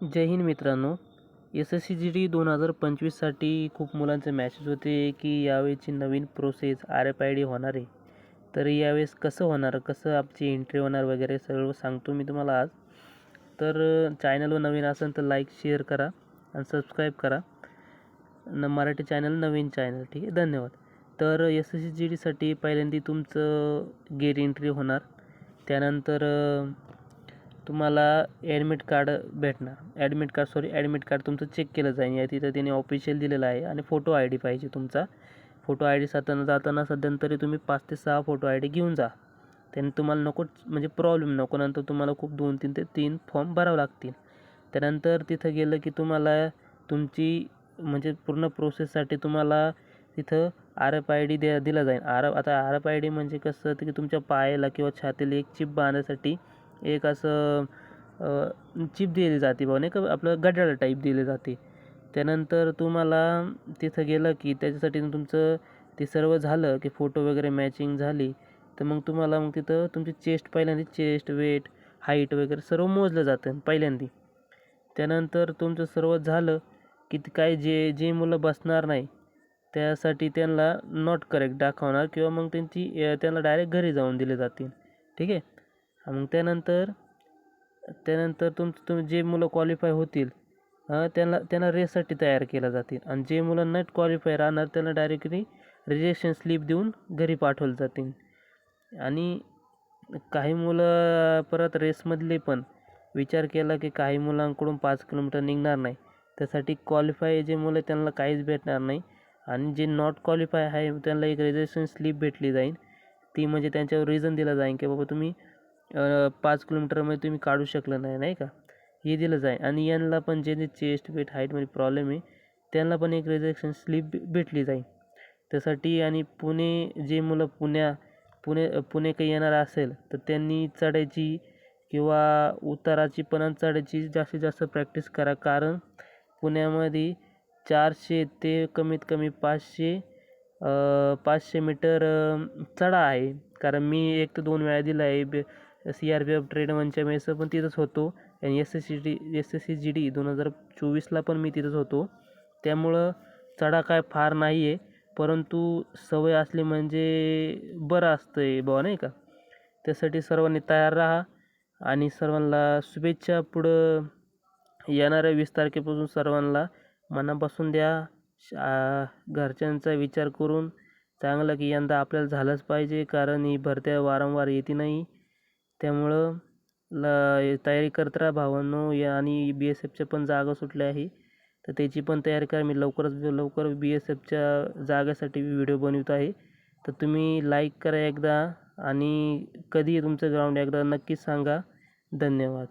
जय हिंद मित्रांनो. SSCGD 2025साठी खूप मुलांचे मॅसेज होते की यावेळची नवीन प्रोसेस RFID होणार आहे. तर यावेळेस कसं होणार, कसं आमची एंट्री होणार वगैरे सगळं सांगतो मी तुम्हाला आज. तर चॅनलवर नवीन असेल तर लाईक शेअर करा आणि सबस्क्राईब करा. मराठी चॅनल नवीन चॅनल, ठीक आहे. धन्यवाद. तर SSCGDसाठी पहिल्यांदा तुमचं गेट एंट्री होणार. त्यानंतर तुम्हाला ॲडमिट कार्ड भेटणार. ॲडमिट कार्ड तुमचं चेक केलं जाईल. या तिथं त्याने ऑफिशियल दिलेलं आहे आणि फोटो आय डी पाहिजे तुमचा. फोटो आय डी जाताना सध्यांतरी तुम्ही 5 ते 6 फोटो आय डी घेऊन जा. त्याने तुम्हाला नको म्हणजे प्रॉब्लेम नको, नंतर तुम्हाला खूप 2-3 ते 3 फॉर्म भरावे लागतील. त्यानंतर तिथं गेलं की तुम्हाला तुमची म्हणजे पूर्ण प्रोसेससाठी तुम्हाला तिथं RFID दिला जाईल. आता RFID म्हणजे कसं की तुमच्या पायाला किंवा छातीला एक चिप बांधण्यासाठी एक असं चिप दिली जाते बघा, नाही का, आपलं घड्याळ टाईप दिले जाते. त्यानंतर तुम्हाला तिथं गेलं की त्याच्यासाठी तुमचं ते सर्व झालं की फोटो वगैरे मॅचिंग झाली, तर मग तुम्हाला तिथं तुमची पहिल्यांदा चेस्ट, वेट, हाईट वगैरे सर्व मोजलं जातं पहिल्यांदा. त्यानंतर तुमचं सर्व झालं की काय जे मुलं बसणार नाही त्यासाठी त्यांना नॉट करेक्ट दाखवणार किंवा मग त्यांना डायरेक्ट घरी जाऊन दिले जातील, ठीक आहे. मग त्यानंतर तुम्ही जे मुलं क्वालिफाय होतील त्यांना रेससाठी तयार केलं जातील आणि जे मुलं नट क्वालिफाय राहणार त्यांना डायरेक्टली रिजेक्शन स्लिप देऊन घरी पाठवलं जातील. आणि काही मुलं परत रेसमधले पण विचार केला की काही मुलांकडून 5 किलोमीटर निघणार नाही, त्यासाठी क्वालिफाय जे मुलं त्यांना काहीच भेटणार नाही आणि जे नॉट क्वालिफाय आहे त्यांना एक रिजेक्शन स्लिप भेटली जाईल. ती म्हणजे त्यांच्यावर रिझन दिलं जाईल की बाबा तुम्ही 5 किलोमीटरमध्ये तुम्ही काढू शकलं नाही, नाही का, हे दिलं जाईल. आणि यांना पण जे चेस्ट, वेट, हाईटमध्ये प्रॉब्लेम आहे त्यांना पण एक रिजेक्शन स्लिप भेटली जाईल त्यासाठी. आणि जे मुलं पुणे काही येणार असेल तर त्यांनी चढायची किंवा उताराची पण चढायची जास्तीत जास्त प्रॅक्टिस करा, कारण पुण्यामध्ये 400 ते कमीत कमी 500 मीटर चढा आहे. कारण मी 1 ते 2 वेळा दिला आहे. CRPF ट्रेड 1च्या वेळेस पण तिथंच होतो आणि SSCGD 2024ला पण मी तिथंच होतो. त्यामुळं चढा काय फार नाही आहे, परंतु सवय असली म्हणजे बरं असतं आहे बुवा, नाही का. त्यासाठी सर्वांनी तयार राहा आणि सर्वांना शुभेच्छा. पुढं येणाऱ्या 20 तारखेपासून सर्वांना मनापासून द्या. घरच्यांचा विचार करून चांगलं की यंदा आपल्याला झालंच पाहिजे, कारण ही भरत्या वारंवार येते नाही. त्यामुळं तयारी करत राहा भावांनो. आणि BSFच्या पण जागा सुटल्या आहे, तर त्याची पण तयारी करा. मी लवकर BSFच्या जागासाठी व्हिडिओ बनवत आहे, तर तुम्ही लाईक करा एकदा आणि कधी तुमचं ग्राउंड एकदा नक्कीच सांगा. धन्यवाद.